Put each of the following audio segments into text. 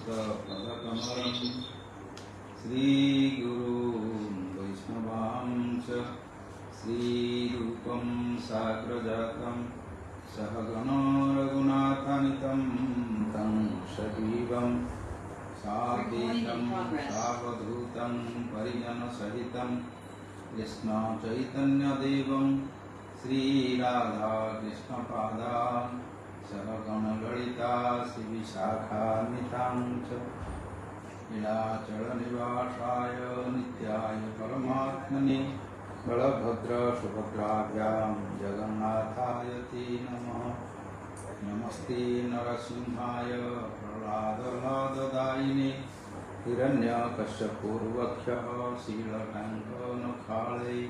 पदकमलं श्रीगुरुं वैष्णवांश्च श्रीरूपं साग्रजातं सहगण रघुनाथान्वितं तं सजीवं साद्वैतं सावधूतं परिजनसहितं कृष्ण चैतन्यदेवं श्रीराधाकृष्णपादान् सहगणललिता श्रीविशाखान्वितां च नीलाचलनिवासाय नित्याय परमात्मने बलभद्रसुभद्राभ्यां जगन्नाथाय ते नमः। नमस्ते नरसिंहाय प्रह्लाददायिने हिरण्यकश्यपूर्वक्षः शीलकण्ठनखाळे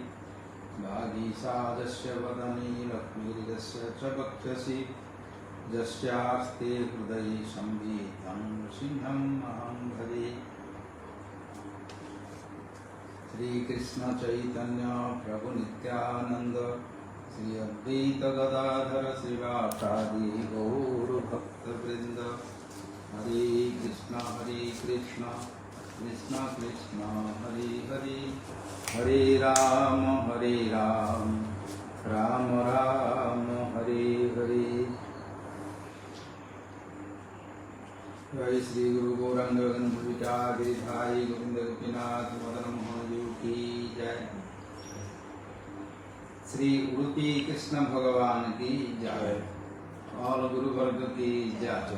वागीशादस्य वदने लक्ष्मीर्यस्य च वक्षसि यस्यास्ते हृदये संवितं नृसिंहम् अहं भजे। श्रीकृष्ण चैतन्य प्रभु नित्यानंद श्री अद्वैत गदाधर श्रीवासादि गौर भक्तवृंद। हरे कृष्ण कृष्ण कृष्ण हरे हरे, हरे राम राम राम हरे हरे। जय श्री गुरु गौरांग गिरिधारी गोविंद गोपीनाथ मदन मोहन जी की जय। श्री उडुपी कृष्ण भगवान की जय। ऑल गुरु वर्ग की जय,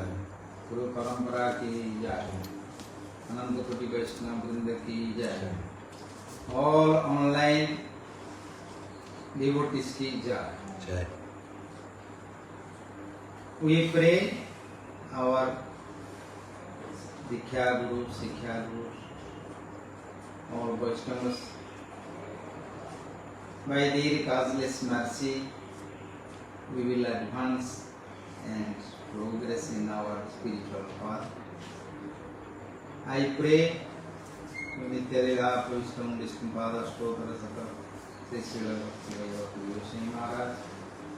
गुरु परंपरा की जय, अनंत कोटि वैष्णव वृंद की जय, ऑल ऑनलाइन डिवोटीज की जय। We pray our Diksha Guru, Siksha Guru, all Vaishnavas, by their causeless mercy, we will advance and progress in our spiritual path. I pray Nityalila Pushtam Vishnupada Stotra Sakar Sri Srila Bhakti Yosi Maharaj,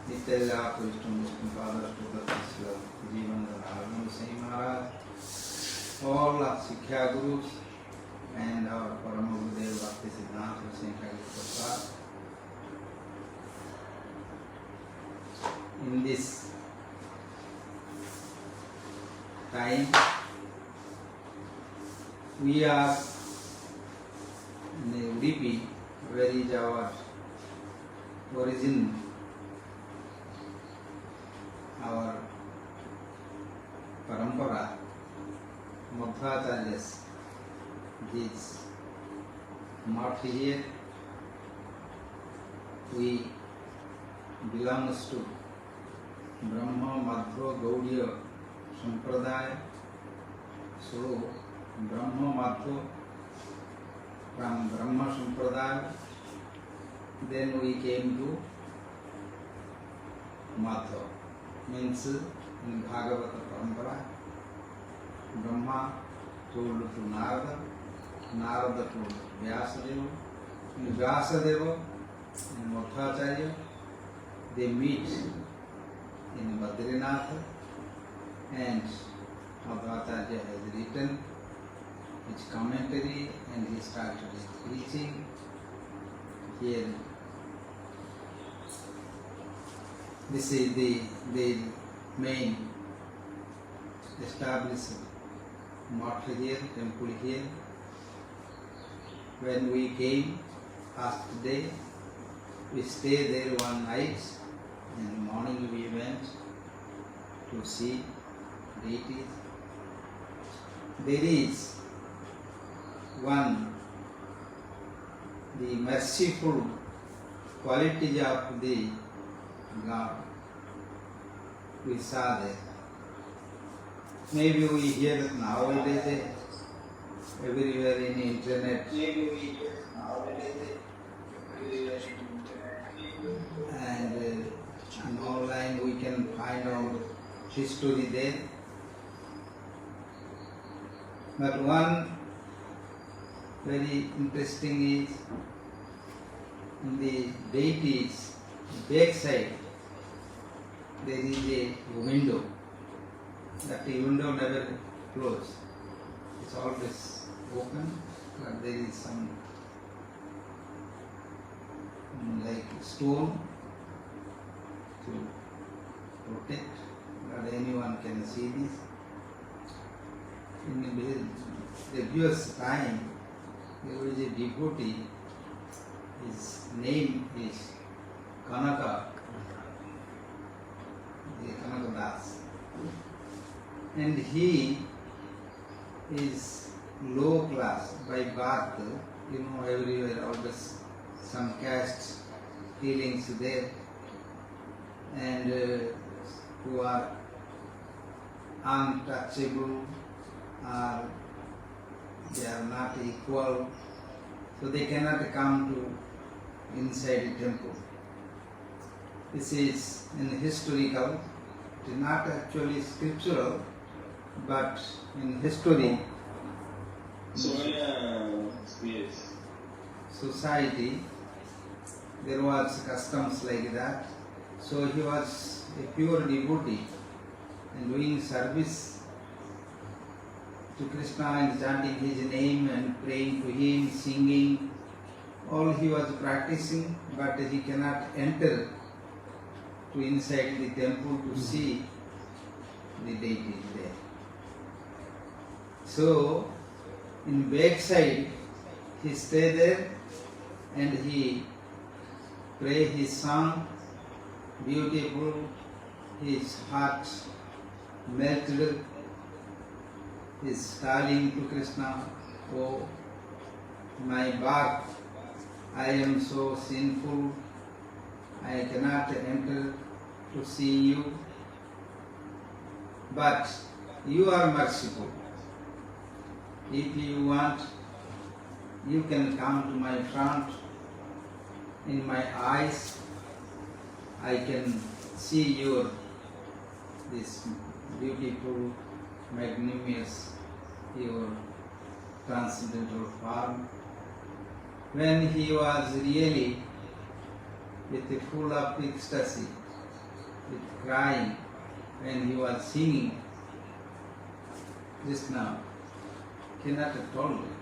Nityalila Pushtam Vishnupada Stotra Sri Srila Jivananda Yosi Maharaj, all our Siksha Gurus and our Parama Gurudev Bhakti Siddhanta Goswami Prabhupada. In this time, we are in Udupi, where is our origin, our parampara, Madhvacharyas. This not here. We belongs to Brahma Madhva Gaudiya Sampradaya. So Brahma Madhva from Brahma Sampradaya, then we came to Madhva, means in Bhagavata Parampara, Brahma told to Narada, Narada told Vyasadeva, and Vyasadeva and Madhvacharya, they meet in Badrinath, and Madhvacharya has written his commentary and he started his preaching. Here, this is the main established mosque here, temple here. When we came first day, we stayed there one night. In the morning we went to see deities. There is one, the merciful qualities of the God we saw there. Maybe we hear nowadays everywhere in internet. And online we can find out history there. But one very interesting is in the deities back side there is a window. That window never closed. it's always open, but there is some like stone to protect, but anyone can see this. In the previous time, there was a devotee, his name is Kanaka, the Kanaka Das, and he is low class by birth. You know, everywhere always some caste feelings there, and who are untouchable, or they are not equal, so they cannot come to inside the temple. This is in historical, it is not actually scriptural, but in history, society, there was customs like that. So he was a pure devotee and doing service to Krishna and chanting his name and praying to him, singing. All he was practicing, but he cannot enter to inside the temple to see the deity there. So in backside he stay there and he pray his song, beautiful, his heart melted, is calling to Krishna, oh my birth, I am so sinful, I cannot enter to see you, but you are merciful. If you want, you can come to my front. In my eyes, I can see your this beautiful, magnanimous, your transcendental form. When he was really with full of ecstasy, with crying, when he was singing, Krishna cannot tolerate.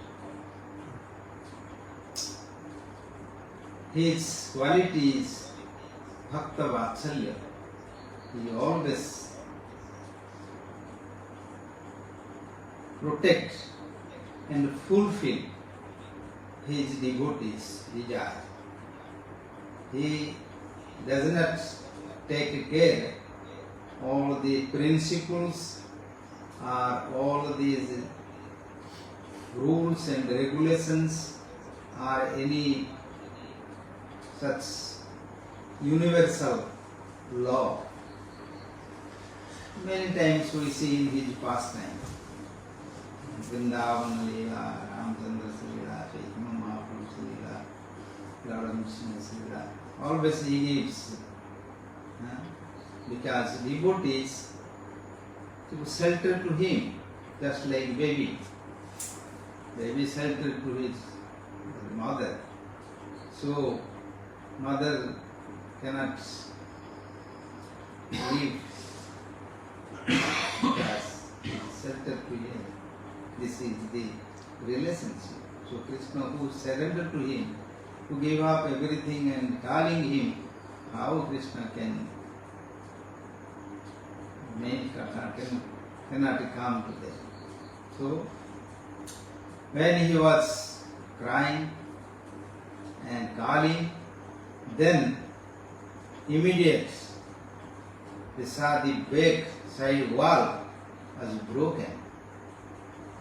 His quality is Bhakta Vatsalya. He always protect and fulfill his devotees' desire. He does not take care all the principles or all these rules and regulations or any such universal law. Many times we see in his pastime, Vrindavan Leela, Ramchandra Leela, Chaitanya Mahaprabhu Leela, Radha Krishna Leela, always he gives, because devotees to shelter to him, just like baby shelter to his mother. So mother cannot live as shelter to him. This is the relationship. So Krishna, who surrendered to him, who gave up everything and calling him, how Krishna cannot come to them. So when he was crying and calling, then immediate they saw the back side wall was broken,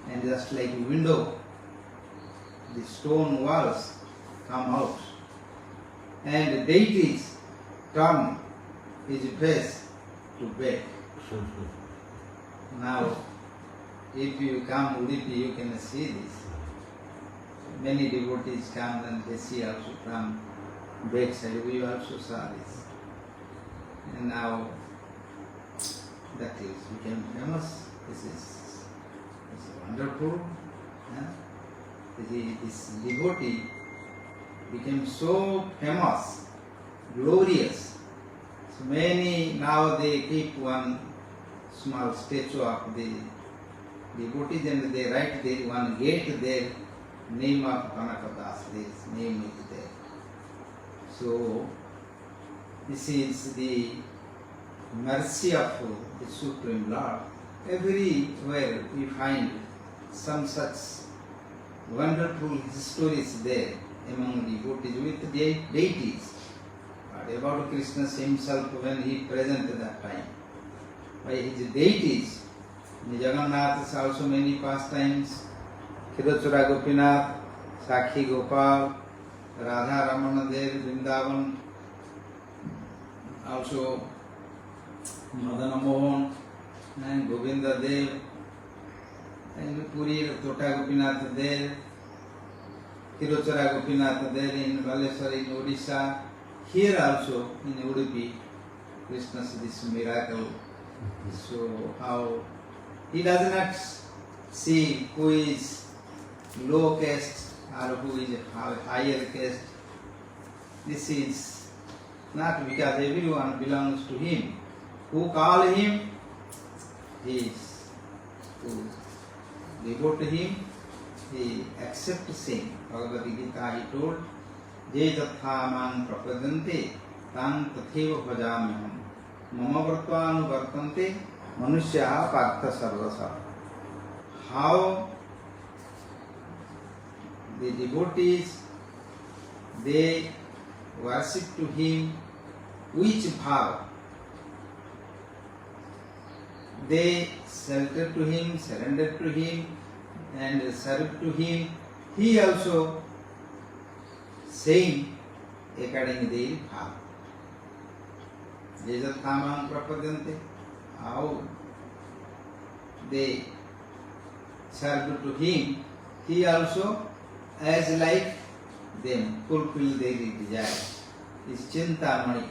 and just like a window, the stone walls come out, and the deities turn his face to back. Now, if you come Udupi, you can see this. Many devotees come and they see also from backside. We also saw this. And now that is became famous. This is wonderful. This devotee became so famous, glorious. So many now they keep one small statue of the devotees, and they write there one gate there, name of Kanakadas, this name is there. So this is the mercy of the Supreme Lord. Everywhere we find some such wonderful stories there among devotees with deities. But about Krishna himself, when he present at that time, by his deities, in Jagannath is also many pastimes, Khirochura Gopinath, Sakhi Gopal, Radha Ramana there, Vrindavan, also Madana Mohan, and Govinda Dev, and Puri Tota Gopinath there, Khirochura Gopinath there in Baleswar in Odisha. Here also in Udupi, Krishna's this miracle. So how he does not see who is low caste or who is higher caste. This is not because everyone belongs to him. Who call him, he is. Who devote to him, he accepts him. Bhagavad Gita he told, Je tatha man prapadante tam tatheva bhajamyaham mama vartvanu vartante manusya partha sarvasa. How the devotees, they worship to him, which bhav they surrender to him and serve to him. He also same according to their bhav. Jejathamam prapadante, how they serve to him, he also as like them fulfill their desire. Is Chintamani.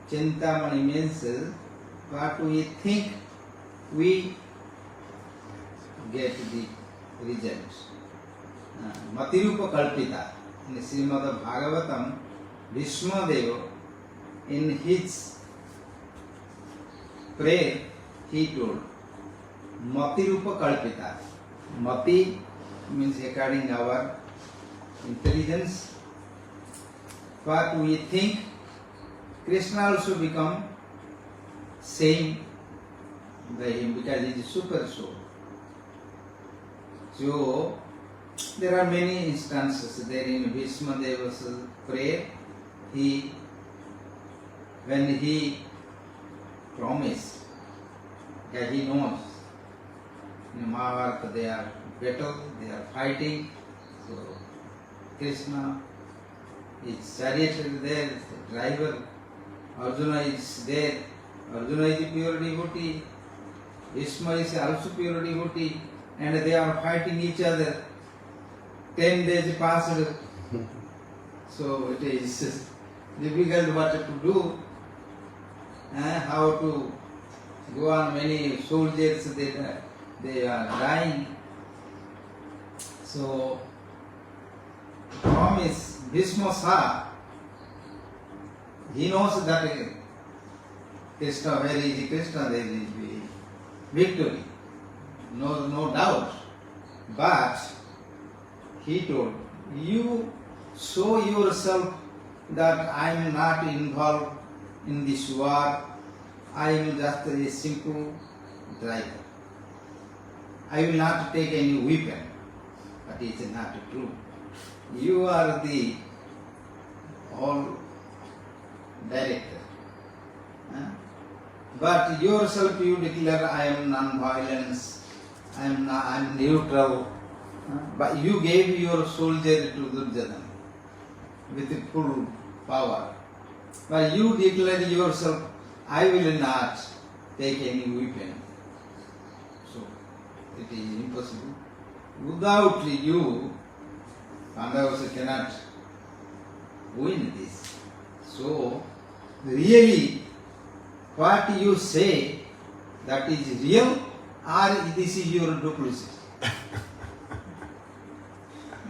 Chintamani means what we think we get the results. Matirupa Kalpita. In Srimad Bhagavatam, Bhishma Deva, in his prayer, he told, Matirupa Kalpita. Mati means according to our intelligence. What we think, Krishna also become same by him because he is super soul. So there are many instances there in Bhishma Deva's prayer. When he promised that he knows in Mahabharata they are battle, they are fighting. So Krishna is chariot there, the driver. Arjuna is there. Arjuna is a pure devotee. Bhishma is also pure devotee, and they are fighting each other. 10 days passed, so it is difficult what to do, how to go on. Many soldiers they are dying. So promise Bhishma saw, he knows that Krishna, where is Krishna, there is victory, no doubt. But he told, you show yourself that I am not involved in this war. I am just a simple driver. I will not take any weapon. But it is not true. You are the all director. But yourself you declare I am non-violence, I am neutral. But you gave your soldier to Duryodhana with full power. But you declare yourself, I will not take any weapon. So it is impossible. Without you, Pandavas cannot win this. So really, what you say, that is real, or this is your duplicity?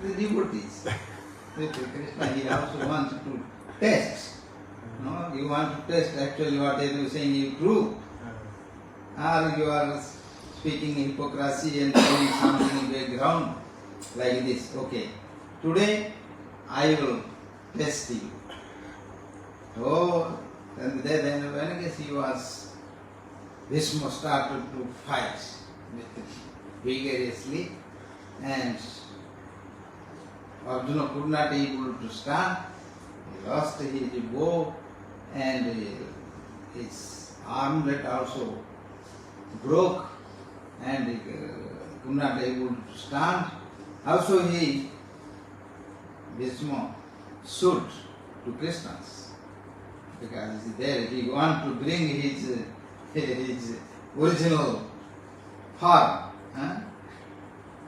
The devotees. Krishna, he also wants to test. No, you want to test actually whatever you are saying is true, or you are speaking hypocrisy and doing something in background like this. Okay, today I will test you. Oh, and then when I guess he was, Bhishma started to fight vigorously, and Arjuna could not able to stand. He lost his bow, and his armlet also broke, and he could not able to stand. Also Bhishma stood to Krishna's, because there he want to bring his original form.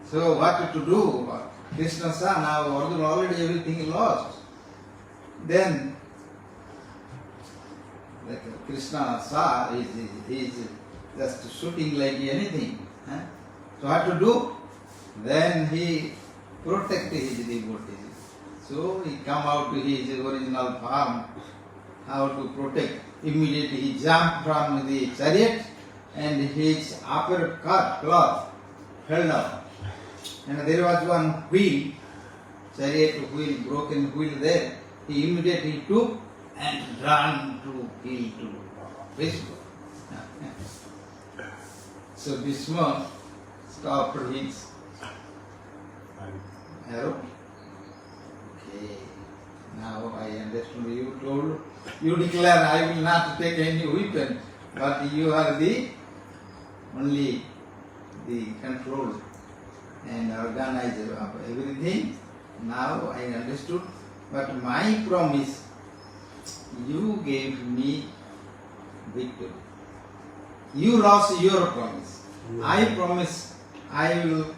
So what to do? Krishna saw now Arjuna already everything lost. Then like Krishna saw he's just shooting like anything. So what to do? Then he protected his devotees. So he come out to his original form. How to protect? Immediately he jumped from the chariot, and his upper cloth fell down. And there was one wheel, chariot wheel, broken wheel there. He immediately took and ran to kill to Bhishma. So Bhishma stopped his arrow. Okay, now I understand. You told, you declare I will not take any weapon, but you are the only the control and organizer of everything. Now I understood. But my promise, you gave me victory. You lost your promise. I promise I will,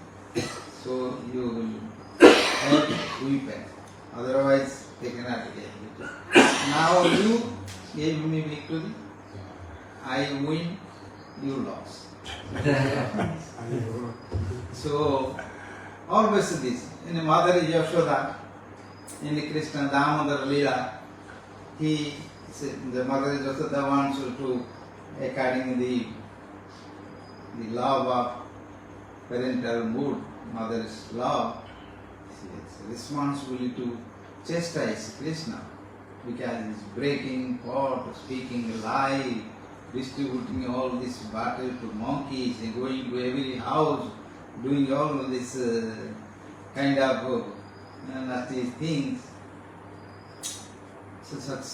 so you will have weapon. Otherwise they cannot get victory. Now you gave me victory. I win, you lost. So always this. In Mother Yashoda, in the Krishna Damodar Leela, the Mother Yashoda wants to, according to the love of parental mood, mother's love, she has responsibility to chastise Krishna, because he's breaking pot, speaking lie, distributing all this battle to monkeys, and going to every house, doing all of this kind of nasty things. So such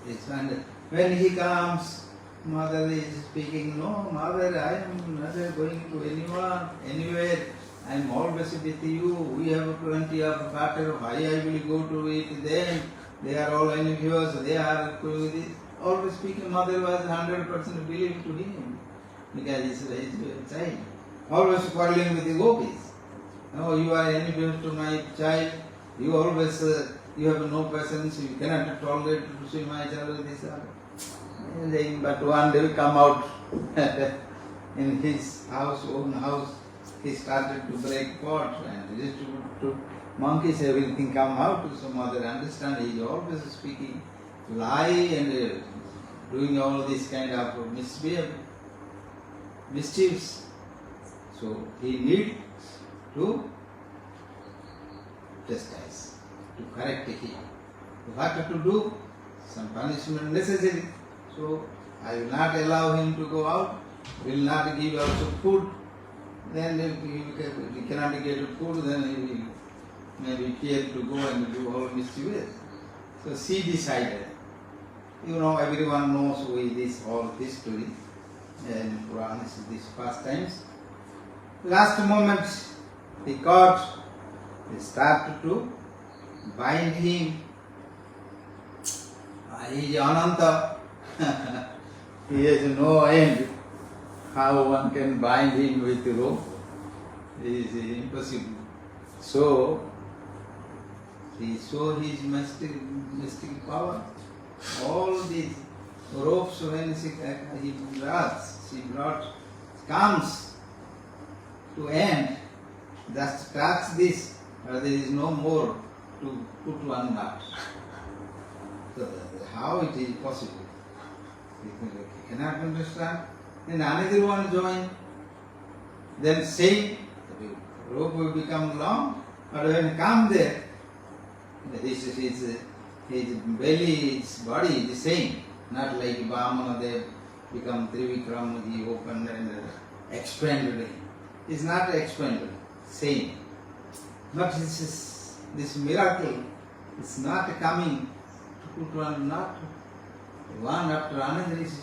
is, and when he comes, mother is speaking, no, mother, I am not going to anyone, anywhere. I am always with you. We have plenty of water. Why I will go to it then? They are all envious. They are always speaking. Mother was 100% believed to him, because he is his child. Always quarreling with the gopis. No, you are envious to my child. You always you have no patience. You cannot tolerate to see my child with this. But one day come out in his house, own house. He started to break pots and distribute to monkeys. Everything come out. So mother understand. He is always speaking lie and doing all this kind of mischiefs. So he need to chastise, to correct him. What to do? Some punishment necessary. So I will not allow him to go out. Will not give also food. Then if he cannot get food, then he will maybe fear to go and do all mischief. So she decided. You know, everyone knows with this whole history and Puranas, these pastimes. Last moment, he caught. They started to bind him. He is Ananta. He has no end. How one can bind him with rope? It is impossible. So, he saw his mystic power. All these ropes, when she brought, comes to end, just touch this, but there is no more to put one knot. So, how it is possible? You cannot understand. Then another one joined. then same, the rope will become long, but when come there, his belly, his body is the same, not like Vamana, they become Trivikram, he opened and expanded. It's not expanded, same. But this miracle is not coming to put not one after another. Is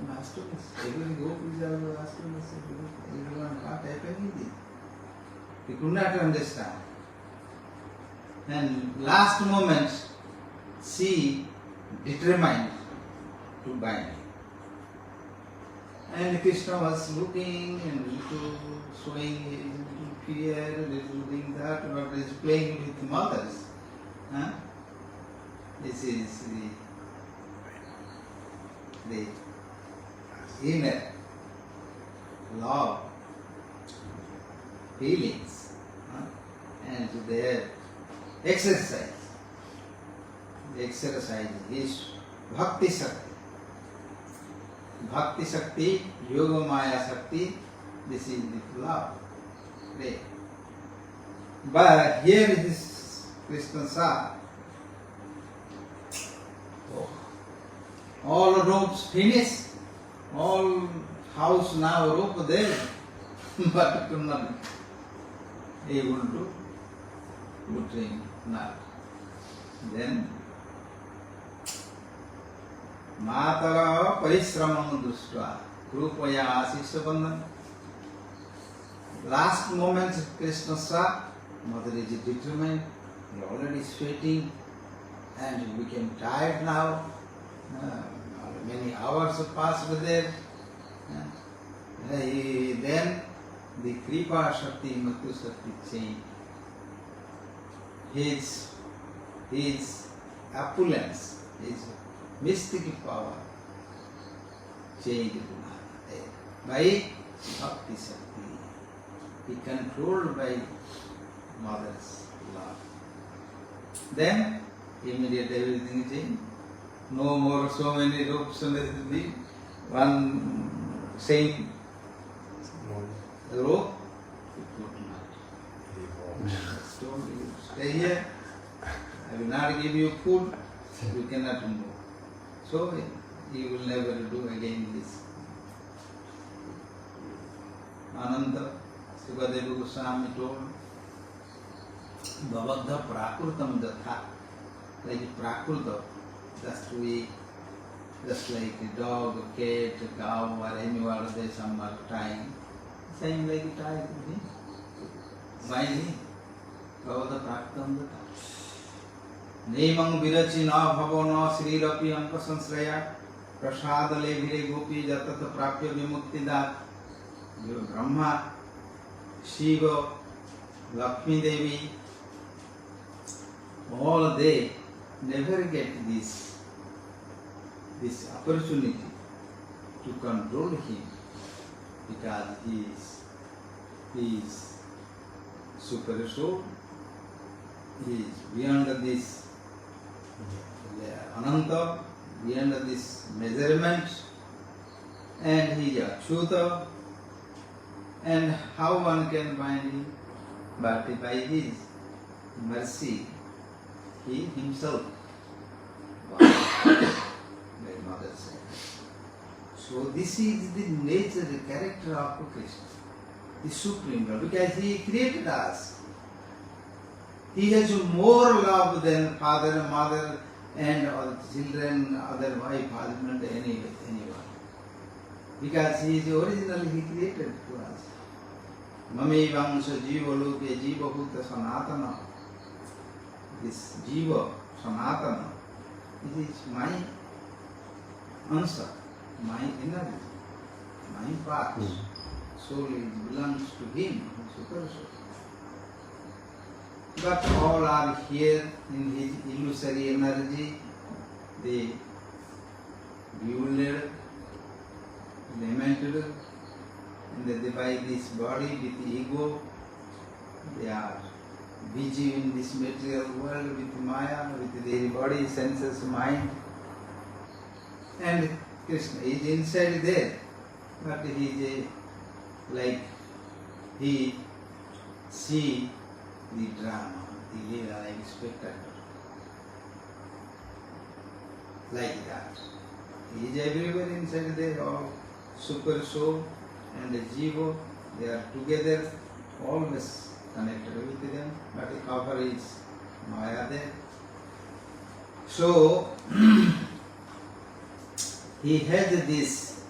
masterless. Every hope is masterless. Everyone not happening. They could not understand. And last moment, she determined to bind. And Krishna was looking and little showing his little fear, little thing that, but is playing with mothers. Huh? This is the inner love, feelings, and their exercise. The exercise is Bhakti Shakti. Bhakti Shakti, Yoga Maya Shakti, this is the love. Right. But here is Krishna saw. All ropes finished, all house now rope there, but could not able to put in knot. Then Matara Parishramam Dushtva Krupaya Asisha Bandhan. Last moment Krishna saw, mother is determined, he already sweating and he became tired now. Many hours have passed there. Then the Kripa Shakti, Matu Shakti changed. His opulence, his mystic power changed by Bhakti Shakti. He controlled by mother's love. Then immediately everything changed. No more so many ropes and everything. One same rope, it would not. Told you, stay here. I will not give you food. You cannot move. So you will never do again this. Ananda Sukadeva Goswami told, Bhavadha Prakrutam Datha, like Prakruta, just like a dog, a cat, a cow, or anyone, they some are tying. Same like a tie to him. Binding. Bhavadha Prakrutam Datha. Nemang Virachi na bhavana Sri Rapi Anka Sansraya Prasad Levire Gopi Jatata Prapya Vimukti Dat. Brahma, Shiva, Lakshmi Devi, all they never get this opportunity to control him because he is super soul, he is beyond this Ananta, beyond this measurement, and he is Achyuta. And how one can bind him? But by his mercy, he himself bound, my mother said. So this is the nature, the character of Krishna, the Supreme Lord, because he created us. He has more love than father, mother, and other children, other wife, husband, anyone. Because he is originally he created to us. Mame Vangsha Jiva Loke Jiva Bhuta Sanatana. This Jiva Sanatana, it is my answer, my energy, my part. Soul belongs to him, super soul. But all are here in his illusory energy. They bewildered, lamented, and they by this body with ego, they are busy in this material world with Maya, with their body, senses, mind. And Krishna is inside there, but he is like he see the drama, the Leela like spectator. Like that. He is everywhere inside there, all super soul and the jiva, they are together, always connected with them, but the cover is Maya there. So, he has these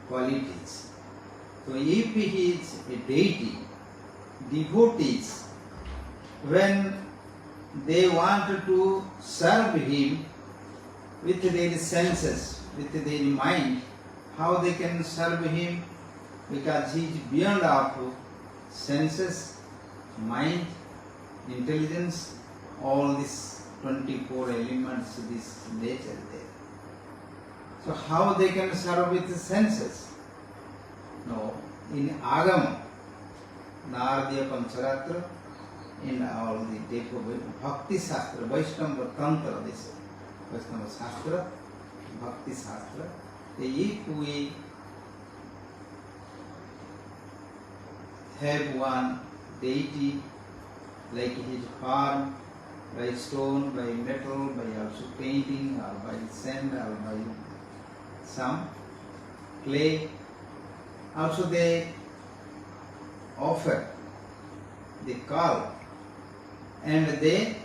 qualities. So, if he is a deity, devotees, when they want to serve him with their senses, with their mind, how they can serve him? Because he is beyond of senses, mind, intelligence, all these 24 elements, this nature there. So how they can serve with the senses? No, in Agama, Naradiya Pancharatra, in all the Bhakti Shastra, Vaishnava Tantra, this Vaishnava Shastra, Bhakti Shastra, if we have one deity like his form, by stone, by metal, by also painting, or by sand, or by some clay, also they offer, they call, and they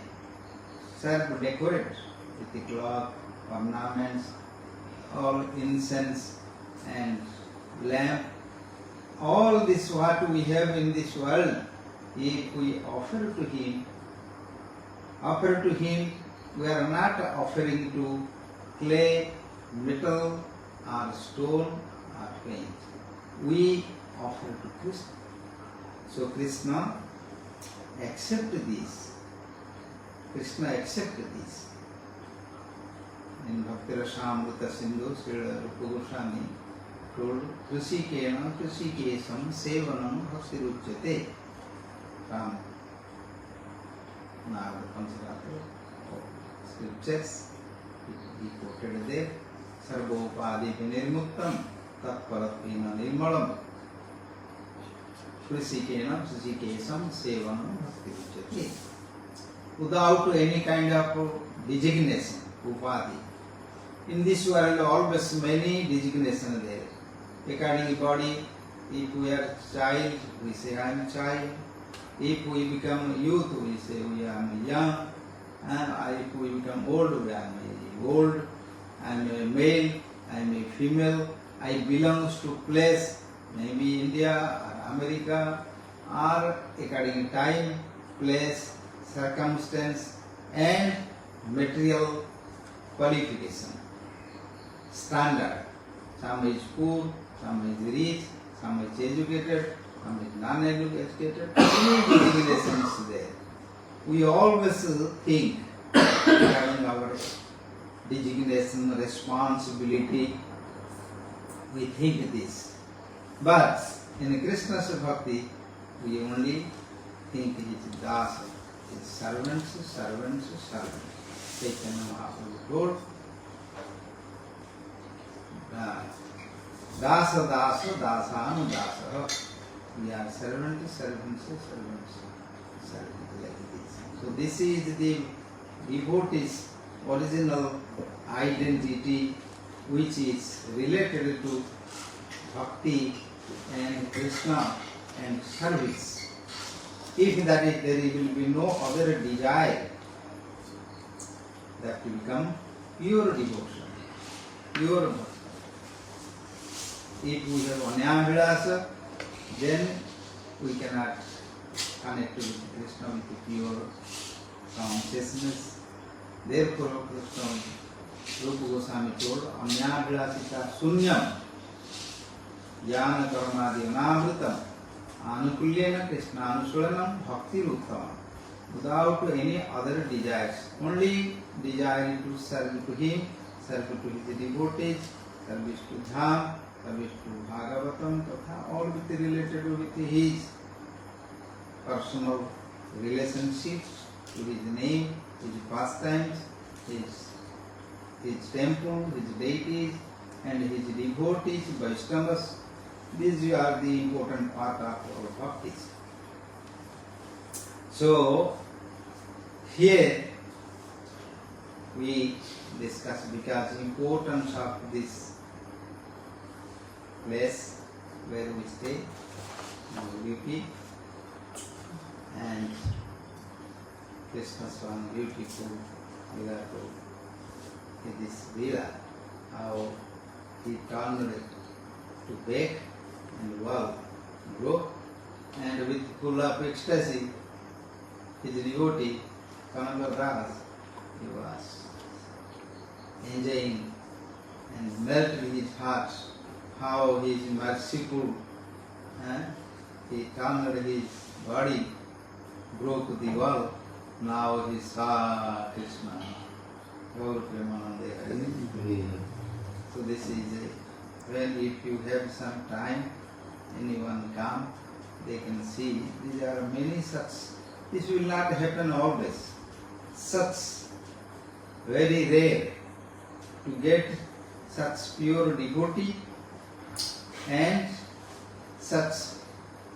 serve, decorate with the cloth, ornaments, all incense and lamp. All this what we have in this world, if we offer to him, we are not offering to clay, metal, or stone, or paint. We offer to Krishna. So Krishna accept this. Krishna accept this. In Bhakti Rasamrita Sindhu, Sri Rupa Goswami told, Krisikena Krisikesam Sevanam Bhaktiruchyate. From Narada Pancharatra scriptures, he quoted there, Sarvopadi Nirmuktam Tatparatpina Nirmalam Krisikena Krisikesam Sevanam Bhaktiruchyate. Without any kind of designation, Upadi. In this world, always many designations there. According to body, if we are child, we say I am child. If we become youth, we say we are young. And if we become old, we are old. I am a male, I am a female. I belong to place, maybe India or America, or according to time, place, circumstance, and material qualification, standard. Some is poor, some is rich, some is educated, some is non-educated. Many designations there. We always think regarding our designation, responsibility, we think this. But in Krishna's Bhakti, we only think it is dasa, it is servants, servants, servants. Chaitanya Mahaprabhu told, Dasa, Dasa, Dasanu, Dasa. We are servants, servants, servants, servants like this. So this is the devotee's original identity, which is related to bhakti and Krishna and service. If that is, there will be no other desire, that will become pure devotion, pure bhakti. If we have anyabhilasa, then we cannot connect with Krishna with pure consciousness. Therefore, Krishna, Rupa Goswami told, anyabhilasita sunyam, jnana karmadi anavritam, anukulyena Krishna anusulanam bhakti ruttam. Without any other desires, only desire to serve to him, serve to his devotees, service to Dham, service to Bhagavatam, all with related with his personal relationships, to his name, his pastimes, his temple, his deities, and his devotees, Vaishnavas, These are the important part of our bhaktis. So here we discuss because importance of this place where we stay, UP, and Krishna Swami, beautiful villa to this villa, how he turned it to bake and wow, grow, and with full of ecstasy, his devotee, Kananga Das, he was enjoying and melted his heart, how he is merciful, he turned his body, broke the wall, now he saw Krishna. Gaur Premanande Hari. So this is when if you have some time, anyone come, they can see. There are many such. This will not happen always. Such very rare to get such pure devotee and such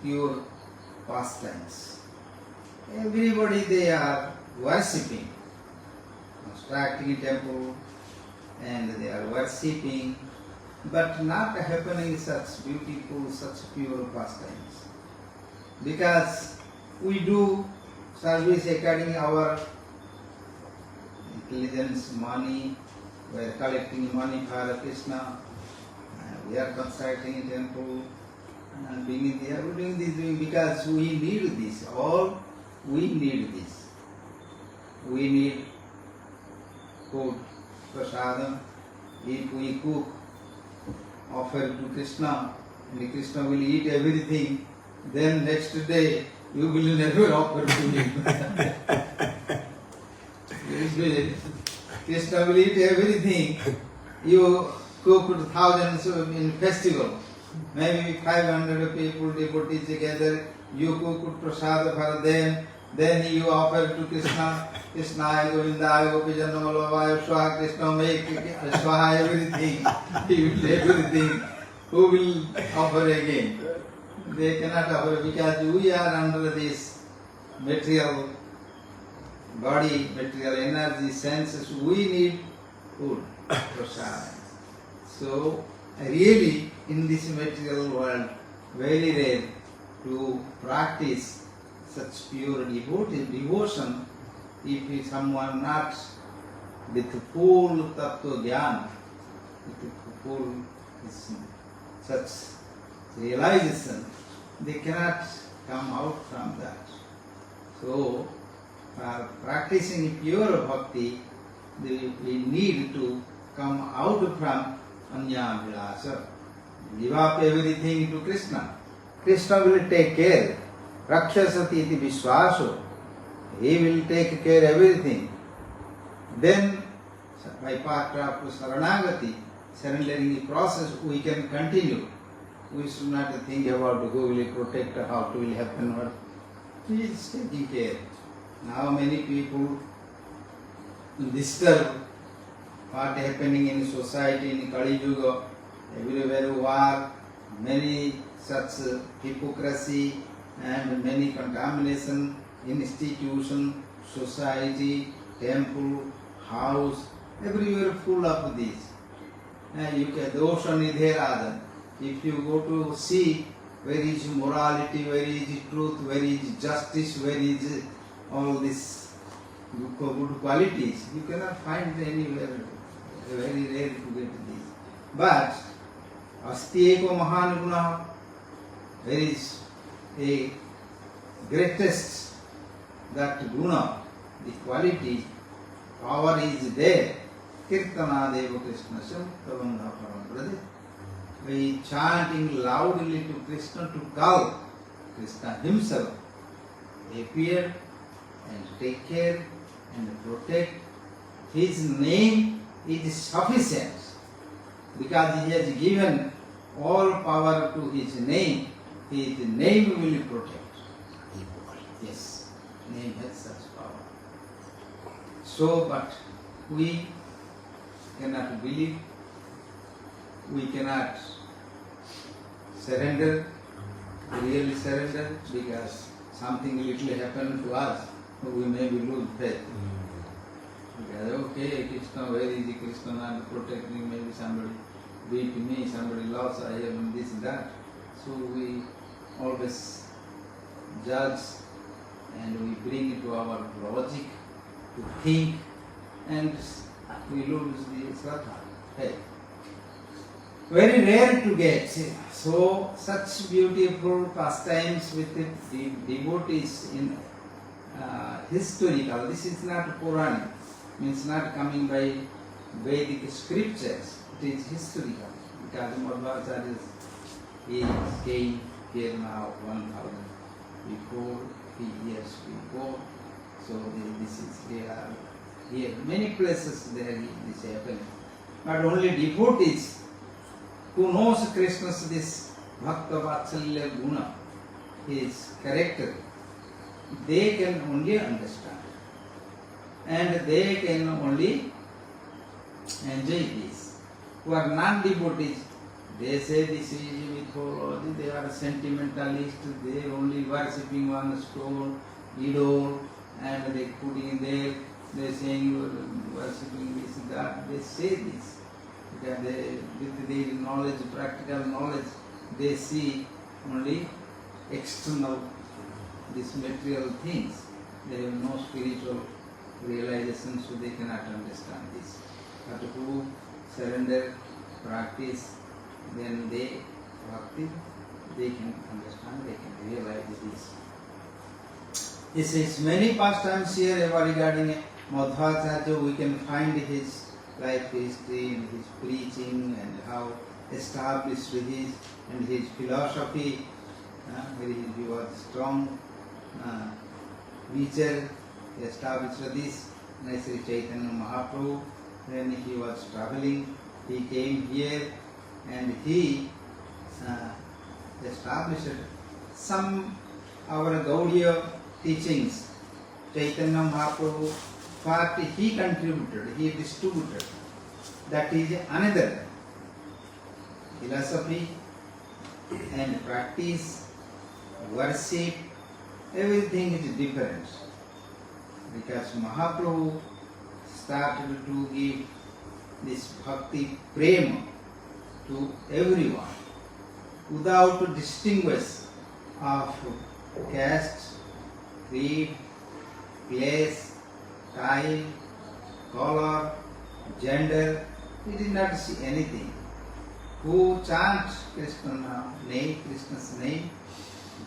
pure pastimes. Everybody they are worshipping, constructing a temple, and they are worshipping, but not happening such beautiful, such pure pastimes. Because we do service according our intelligence, money, we are collecting money for Krishna, we are constructing a temple, and being there, we are doing this because we need this. All we need this. We need food, prasadam. If we cook, offer to Krishna, and Krishna will eat everything, then next day you will never offer to him. Krishna will eat everything. You cooked thousands in festival. Maybe 500 people, devotees together, you cooked prasad for them, then you offer to Krishna, Krishna, Govinda, Gopijanamala, Swaha, Krishna, make Swaha everything. He will everything. Who will offer again? They cannot offer because we are under this material body, material energy, senses. We need food, prasad. So, really, in this material world, very rare to practice such pure devotion if someone not with full tattva jnana, with full such realization, they cannot come out from that. So, for practicing pure bhakti, we need to come out from Anya Vilasa. Give up everything to Krishna. Krishna will take care. Rakshasati iti Vishwaso. He will take care everything. Then, by part of Saranagati, surrendering process, we can continue. We should not think about who will protect, how it will happen, what. He is taking care. Now many people disturb what happening in society, in Kali Yuga, everywhere war, many such hypocrisy and many contamination, institution, society, temple, house, everywhere full of this. You can dosha nidherada. If you go to see where is morality, where is truth, where is justice, where is all these good qualities, you cannot find anywhere. Very rare to get this. But asti eko mahan guna, there is a greatest that guna, the quality, power is there. Kirtana deva Krishna samtavanga paramprade. By chanting loudly to Krishna to call, Krishna himself appear and take care and protect. His name is sufficient because he has given all power to his name. His name will protect. Yes, name has such power. So, but we cannot believe, we cannot surrender, really surrender, because something little happened to us, we may be lose faith. Because, okay, Krishna, where is the Krishna not protecting? Maybe somebody beat me, somebody lost, I am this, that. So we always judge and we bring it to our logic to think, and we lose the Shraddha, faith. Very rare to get. So such beautiful pastimes with the devotees in historical. This is not Puranic, means not coming by Vedic scriptures. It is historical, because Madhvacharya came here now 1,000 years before. So this is here. Many places there this happening. But only devotees who knows Krishna's this Bhakta Vatsalya Guna, his character, they can only understand. And they can only enjoy this. Who are non-devotees, they say this is mythology, they are sentimentalists, they are only worshipping one stone, idol, and they putting there, they saying you are worshipping this, that, they say this. Because they, with their knowledge, practical knowledge, they see only external, these material things. They have no spiritual realization, so they cannot understand this. But who surrender, practice, then they bhakti, they can understand, they can realize this. This is many pastimes here regarding Madhvacharya. We can find his life history and his preaching and how established his and his philosophy. He was strong teacher, he established this. Sri Chaitanya Mahaprabhu, when he was traveling, he came here and he established some our Gaudiya teachings. Chaitanya Mahaprabhu, what he contributed, he distributed. That is another philosophy and practice, worship, everything is different. Because Mahaprabhu started to give this bhakti prema to everyone without distinguish of caste, creed, place, time, color, gender. He did not see anything. Who chant Krishna's name,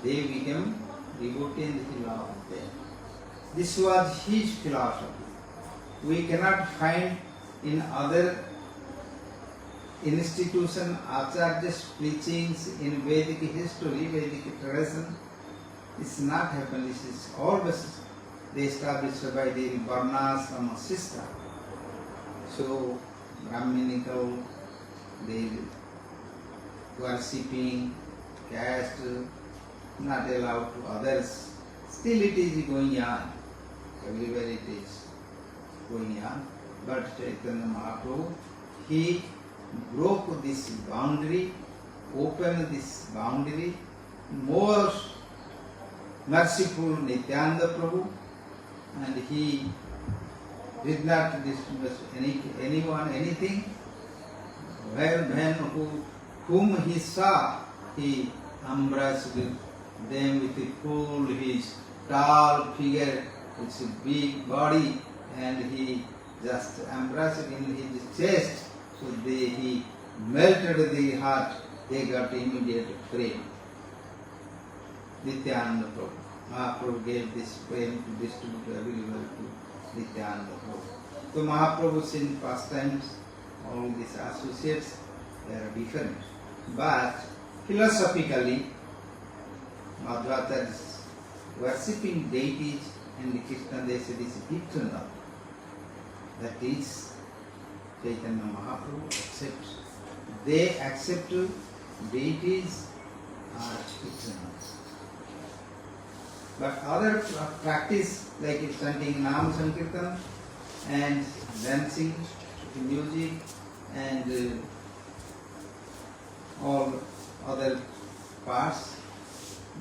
they become devotee and he loved them. This was his philosophy. We cannot find in other institution Acharya's preachings in Vedic history, Vedic tradition. It's not happened. This is always they established by the Varnasrama system. So Brahminical, they worshipping caste, not allowed to others. Still it is going on. Everywhere it is going on. But Chaitanya Mahaprabhu, he broke this boundary, opened this boundary. Most merciful Nityananda Prabhu, and he did not distinguish anyone, anything. When whom he saw, he embraced them with a full, his tall figure, his big body, and he just embraced in his chest. So he melted the heart. They got immediate prema. Nityananda Prabhu. Mahaprabhu gave this prema to distribute everywhere to Nityananda Prabhu. So Mahaprabhu's in pastimes, all these associates, they are different. But philosophically, Madhvacharya is worshipping deities and Krishna, they said, is eternal. That is, Chaitanya Mahaprabhu accepts. They accept deities are eternal. But other practice like chanting Nam Sankirtan and dancing, music and all other parts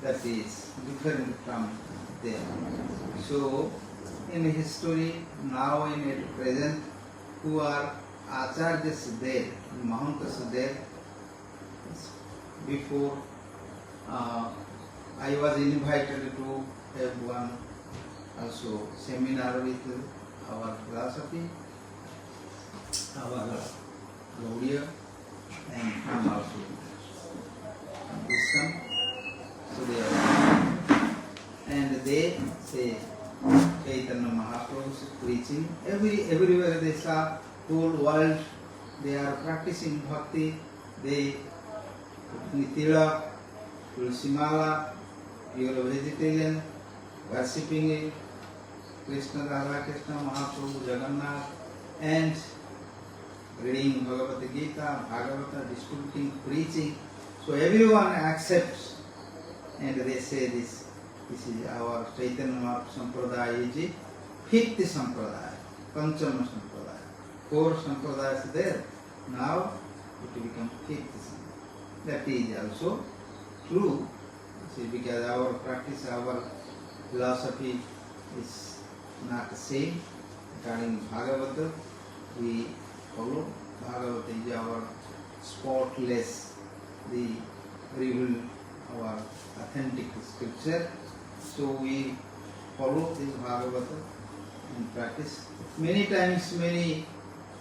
that is different from them. So, in history, now in at present, who are Acharyas there, Mahantas there. Before I was invited to have one also seminar with our philosophy, our Gaudiya, and I'm also Wisdom. So they are, and they say Chaitanya Mahaprabhu's preaching everywhere they saw, whole world they are practicing bhakti. They Nitila, Tulsimala, pure vegetarian, worshipping Krishna, Radha Krishna, Mahaprabhu, Jagannath, and reading Bhagavad Gita, Bhagavata, distributing, preaching. So everyone accepts, and they say this is our Chaitanya Sampradaya, is fifth Sampradaya, Panchama Sampradaya. 4 Sampradayas there. Now it becomes fifth Sampradaya. That is also true. See, because our practice, our philosophy is not the same. Regarding Bhagavata, we follow. Bhagavata is our spotless, the revealed, our authentic scripture. So we follow this Bhagavata and practice. Many times,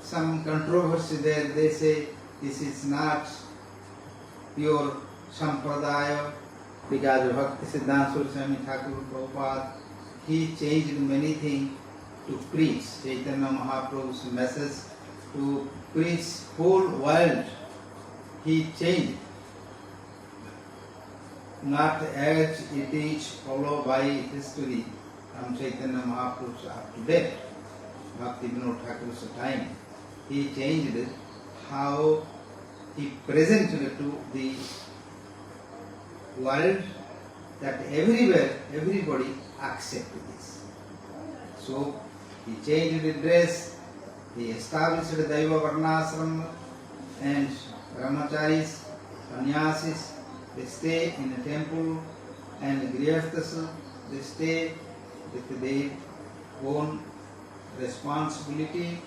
some controversy there. They say this is not pure Sampradaya, because Bhakti Siddhanta Surya Swami Thakur Prabhupada, he changed many things to preach Chaitanya Mahaprabhu's message, to preach whole world. He changed, not as it is followed by history from Chaitanya Mahaprabhu's up to date, Bhakti Vinod Thakur's time. He changed how he presented to the world, that everywhere, everybody accept this. So he changed the dress, he established the Daiva Varnashram, and Brahmacharis, Sannyasis, they stay in a temple, and Grihasthas, they stay with their own responsibility,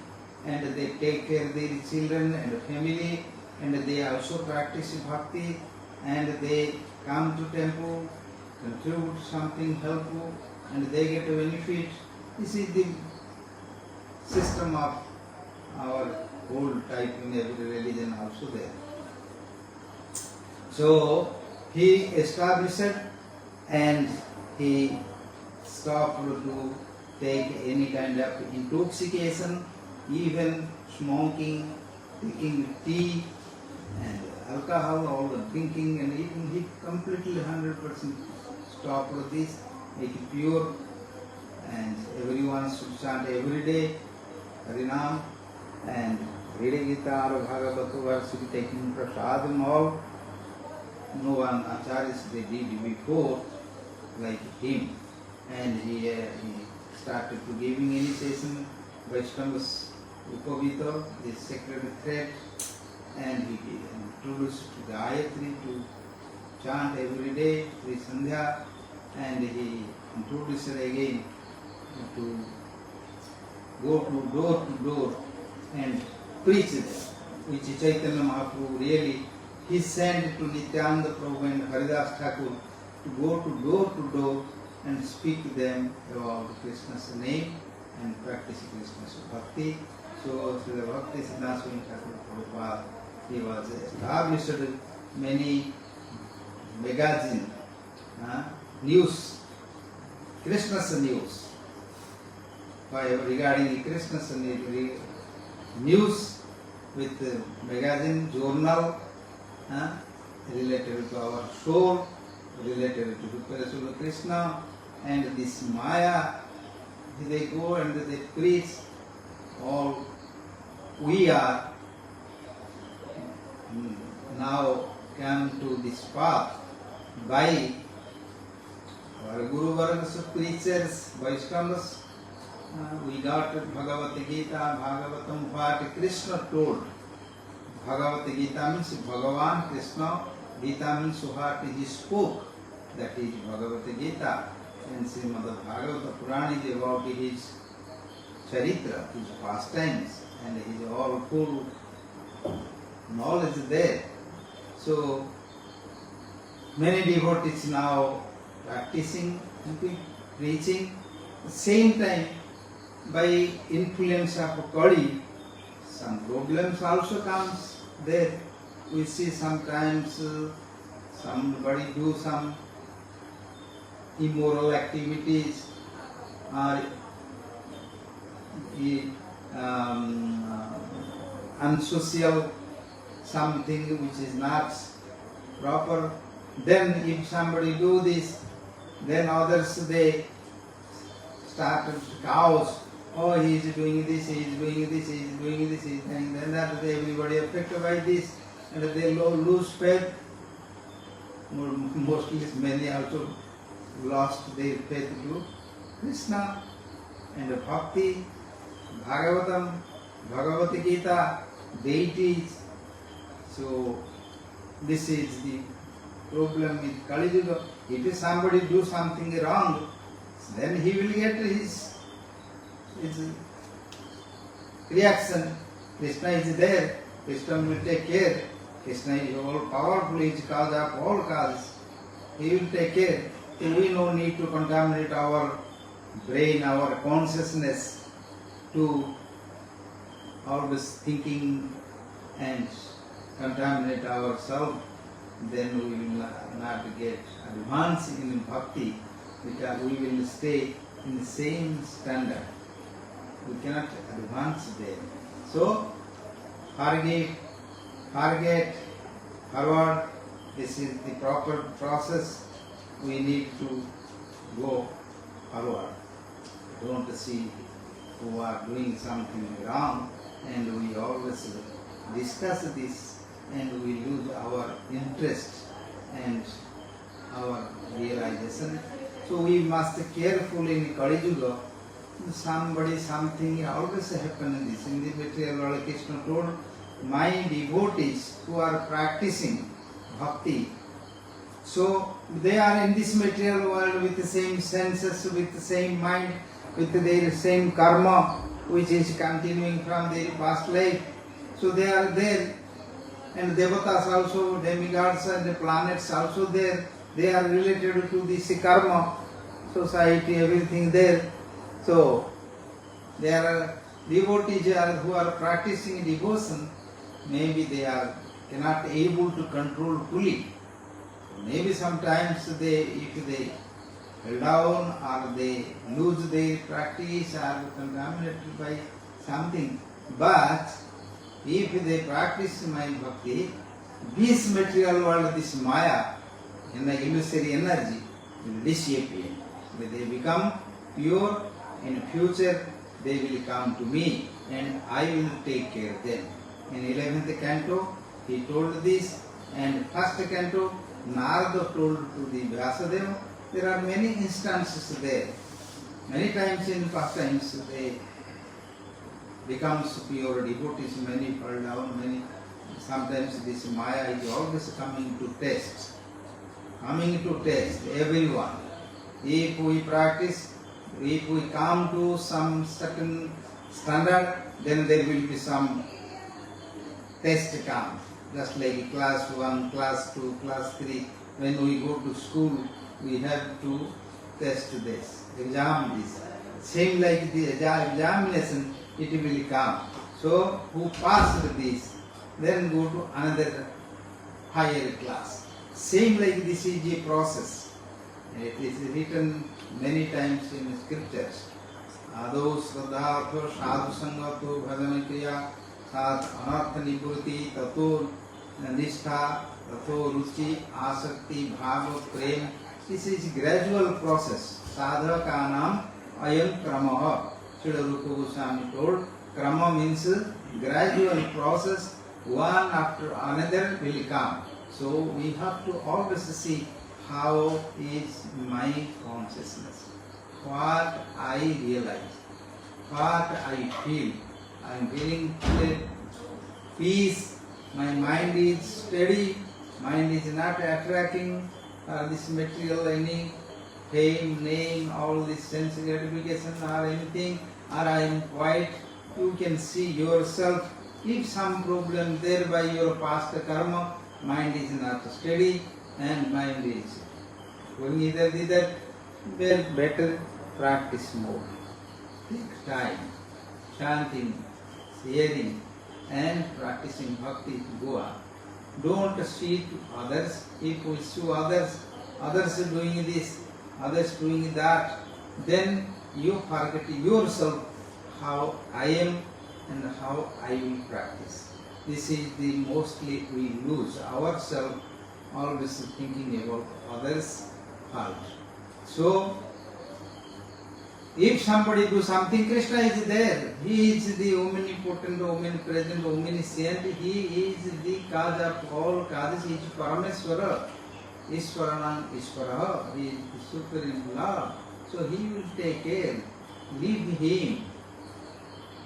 and they take care of their children and family, and they also practice bhakti, and they come to temple, contribute something helpful, and they get a benefit. This is the system of our old type in every religion also there. So he established and he stopped to take any kind of intoxication, even smoking, taking tea and alcohol, all the drinking and eating. He completely 100% stopped this, make it pure, and everyone should chant every day Harinam and reading Gita or Bhagavata, should be taking prasadam all. No one acharyas they did before like him, and he started to giving initiation, Vaishnavas Upavita, the sacred thread, and he introduced to Gayatri to chant every day, Sri Sandhya, and he introduced again to go to door and preach it, which Chaitanya Mahaprabhu really, he sent to Nityananda Prabhu and Haridas Thakur to go to door and speak to them about Krishna's name and practice Krishna's bhakti. So Srila Bhakti Siddhanta Swami Thakur Prabhupada, he was established many magazine, news, Krishna's news, regarding Krishna's news with magazine, journal, related to our soul, related to Rupa Krishna, and this Maya, they go and they preach. All we are now come to this path by our Guru Vargas preachers, Vaishnavas. We got Bhagavad Gita, Bhagavatam, what Krishna told. Bhagavad Gita means Bhagavan Krishna Gita means what he spoke, that is Bhagavad Gita, and Srimad Bhagavata Purana is about his charitra, his pastimes, and his all full knowledge there. So many devotees now practicing, preaching. At the same time, by influence of Kali, some problems also comes there. We see sometimes somebody do some immoral activities or unsocial, something which is not proper. Then if somebody do this, then others they start to cause, oh, he is doing this, he is doing this, he is doing this, he is doing that. Then that everybody affected by this, and they lose faith. Mostly many also lost their faith to Krishna and Bhakti, Bhagavatam, Bhagavad Gita, deities. So this is the problem with Kali Yuga. If somebody do something wrong, then he will get his reaction. Krishna is there. Krishna will take care. Krishna is all powerful. He is cause of all causes. He will take care. We no need to contaminate our brain, our consciousness to always thinking and contaminate ourselves. Then we will not get advance in bhakti, because we will stay in the same standard. We cannot advance there. So forget, forward. This is the proper process. We need to go forward. Don't see who are doing something wrong, and we always discuss this, and we lose our interest and our realization. So we must carefully in Kali Yuga. Something always happen in this. In the material world, Krishna told, my devotees who are practicing bhakti, so they are in this material world with the same senses, with the same mind, with their same karma, which is continuing from their past life. So they are there, and devatas also, demigods and the planets also there. They are related to this karma, society, everything there. So there are devotees who are practicing devotion. Maybe they are cannot able to control fully. Maybe sometimes if they fell down or they lose their practice or contaminated by something. But if they practice my bhakti, this material world, this maya, and the illusory energy will disappear. When they become pure, in future they will come to me and I will take care of them. In 11th canto, he told this, and first canto, Narada told to the Vyasadeva. There are many instances there. Many times in past times they become pure devotees, many fall down, many. Sometimes this Maya is always coming to test everyone. If we practice, if we come to some certain standard, then there will be some test come. Just like class 1, class 2, class 3. When we go to school, we have to test this, exam this. Same like the examination, it will come. So who passed this, then go to another higher class. Same like this is a process. It is written many times in scriptures. Ado sradhartho sadhu sangato bhajana kriya sad anartha nibhuti tato nishtha tato ruchi asakti bhava prem. This is gradual process. Sadhakanam ayam kramaha. Srila Rupa Goswami told, krama means gradual process, one after another will come. So we have to always see how is my consciousness, what I realize, what I feel. I am feeling peace, my mind is steady, Mind is not attracting this material, any fame, name, all this sense gratification or anything, or I am quiet. You can see yourself. If some problem there by your past karma, mind is not steady and mind is going either, well, better practice more. Take time, chanting, hearing and practicing bhakti to go on. Don't see to others. If we see others doing this, others doing that, then you forget yourself how I am and how I will practice. This is the mostly we lose ourselves, always thinking about others' fault. So, if somebody do something, Krishna is there. He is the omnipotent, omnipresent, omniscient. He is the cause of all causes. He is Parameswara. Iswaranam Iswaraha. He is the supreme Lord. So he will take care. Leave him.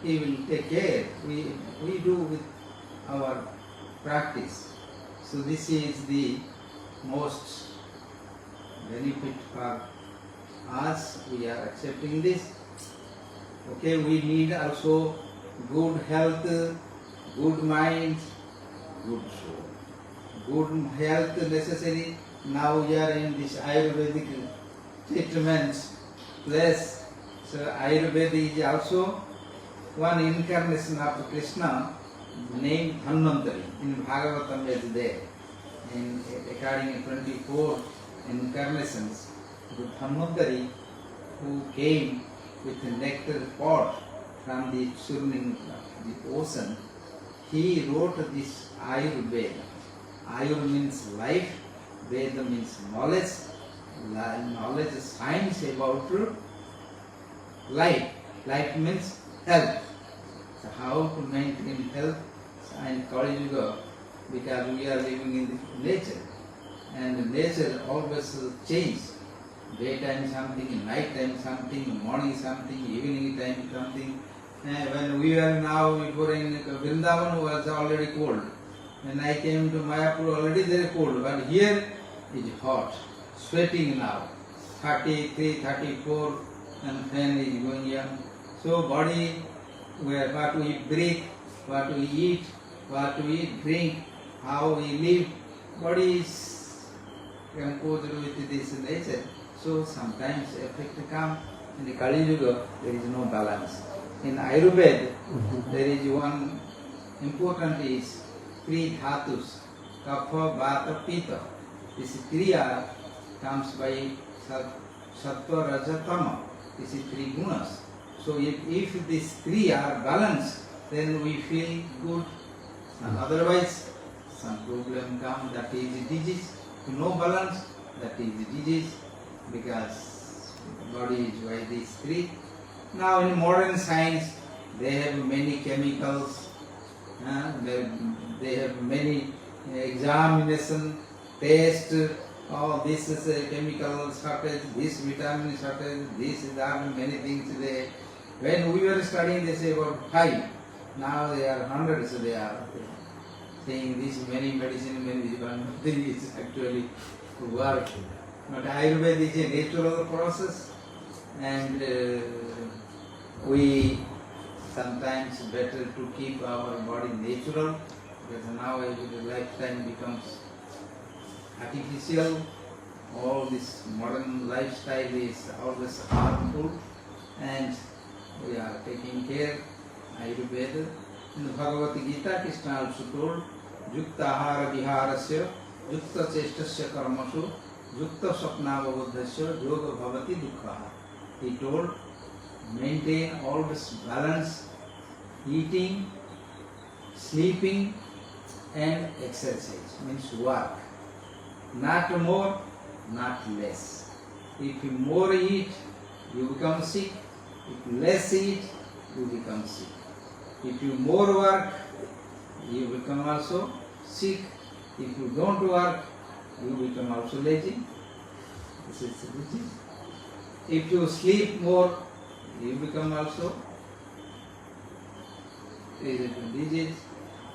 He will take care. We do with our practice. So this is the most benefit for us. We are accepting this. Okay, we need also good health, good mind, good soul. Good health necessary. Now we are in this Ayurvedic treatment place. So Ayurveda is also one incarnation of Krishna named Dhanvantari. In Bhagavatam is there. In according to 24 incarnations, the Dhanvantari who came with a nectar pot from the churning of the ocean, he wrote this Ayurveda. Ayur means life, Veda means knowledge. Knowledge is science about life. Life means health. So how to maintain health and Kali Yuga, because we are living in the nature, and nature always changes. Daytime something, night time something, morning something, evening time something. When we were now, we were in Vrindavan, was already cold. When I came to Mayapur, already very cold. But here is hot, sweating now. 33, 34, and fan is going on. So body, what we breathe, what we eat, drink, how we live, body is composed with this nature. So sometimes effect comes. In the Kali Yuga, there is no balance. In Ayurveda, there is one important is three dhatus, kapha, vata, pitta. This kriya comes by sattva, raja, tama. This is three gunas. So if these three are balanced, then we feel good. And otherwise, some problem comes, that is disease. No balance, that is disease, because body is by these three. Now in modern science, they have many chemicals, they have many examination, test, this is a chemical shortage, this vitamin shortage, this is that, many things they. When we were studying, they say about 5. Now they are hundreds, they are saying this many medicine, many things is actually work. But Ayurveda is a natural process, and we sometimes better to keep our body natural, because now the lifetime becomes artificial. All this modern lifestyle is always harmful, and we are taking care. Ayurveda. In the Bhagavad Gita, Krishna also told, Yukta ahara viharasya, Yukta chestasya karmasu, Yukta swapnavabuddhasya, yoga bhavati dukkha. He told, maintain always balance, eating, sleeping and exercise, means work. Not more, not less. If you more eat, you become sick. If you less eat, you become sick. If you more work, you become also sick. If you don't work, you become also lazy. This is disease. If you sleep more, you become also disease.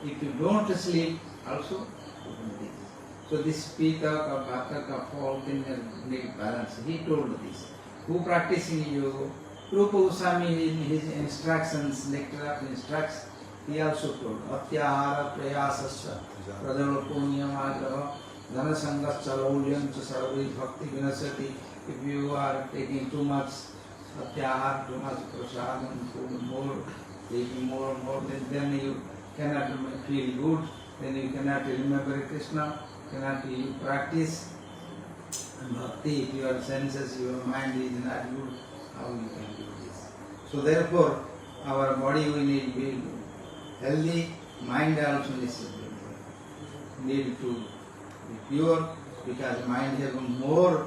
If you don't sleep, also disease. So this pitaka, bhataka, fall in need balance. He told this. Who practicing yoga? Rupa Goswami in his instructions, nectar of instructions, he also told. Atyahara prayasasya pradalapo niyamagraha dhana sangasya laulyamcha sarvi bhakti vinasati. If you are taking too much atyahara, too much prasadam, food more, taking more and more, then you cannot feel good, then you cannot remember Krishna, cannot you practice bhakti. If your senses, your mind is not good, how you can do this? So therefore, our body we need to be healthy, mind also need to be pure, because mind has more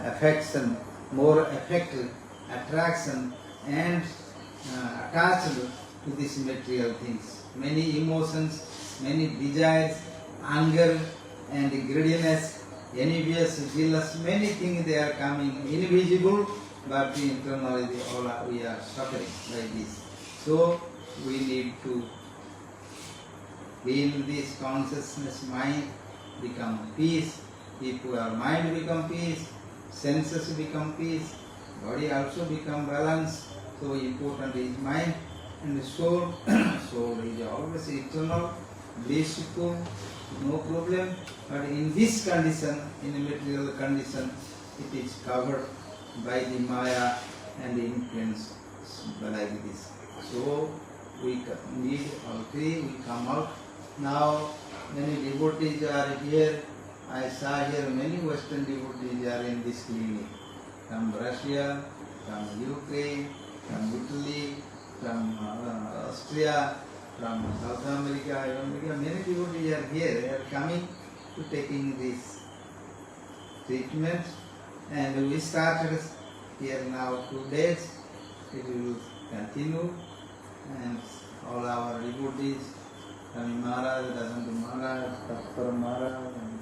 affection, more affect, attraction and attached to these material things. Many emotions, many desires, anger and greediness, envious, jealous, many things they are coming invisible, but internally we are suffering by this. So we need to feel this consciousness, mind become peace. If our mind become peace, senses become peace, body also become balance. So important is mind and soul. Soul is always eternal, blissful, no problem. But in this condition, in the material condition, it is covered by the Maya and the influence like this. So we need all three, we come out. Now many devotees are here. I saw here many Western devotees are in this clinic. From Russia, from Ukraine, from Italy, from Austria, from South America, many devotees are here. They are coming to taking this treatment. And we started here now 2 days. It will continue. And all our devotees, Swami Maharaj, Dasantu Maharaj, Tappara Maharaj, and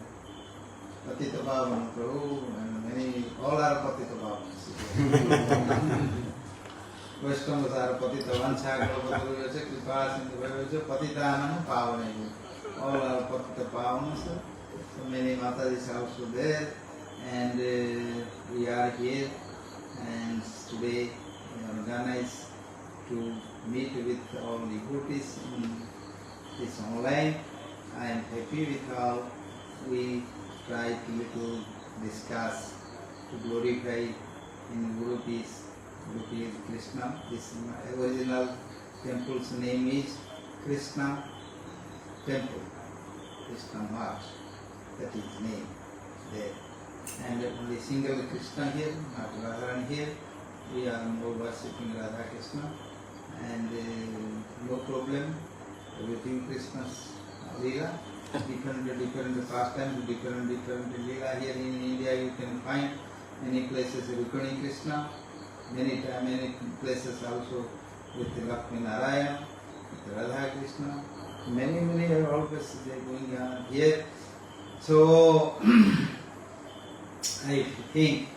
Patita Bhavan Prabhu, and many, all are Patita Bhavans. Vaishnavas are Patita Vancha, Prabhu, Kripa, Sindhu, Patita Anam, Pavan. All are Patita Bhavans. So many Matajis are also there. And we are here. And today we organized to meet with all the devotees in this online. I am happy with how we try to little discuss to glorify in Guru Peace Krishna. This original temple's name is Krishna Temple, Krishna Mart. That is name there. And only single Krishna here, not Radharani here. We are more worshipping Radha Krishna, and no problem. Everything Krishna's Leela, different pastimes, different Leela. Here in India you can find many places recording Krishna, many places also with Lakshmi Narayana, with Radha Krishna. Many are always going on here. So I think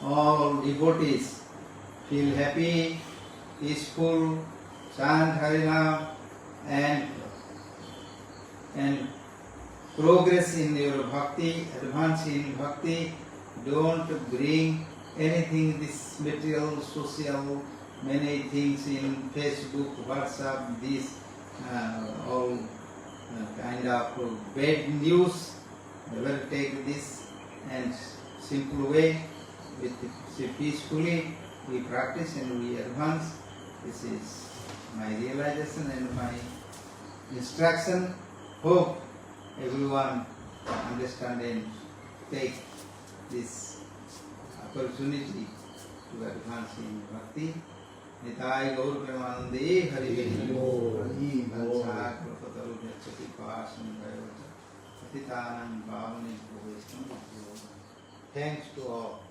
all devotees feel happy, peaceful, chant Harinam, and progress in your bhakti, advance in bhakti. Don't bring anything, this material, social, many things in Facebook, WhatsApp, this all kind of bad news. Never take this, and simple way, with peacefully we practice and we advance. This is my realization and my instruction. Hope everyone understand and take this opportunity to advance in bhakti. Nitai Gaur Premanande Hari Hari Bhansha Krupataru Jachati Pasan Bhayavata Patitanam Bhavani Bhuvaistam. Thanks to all.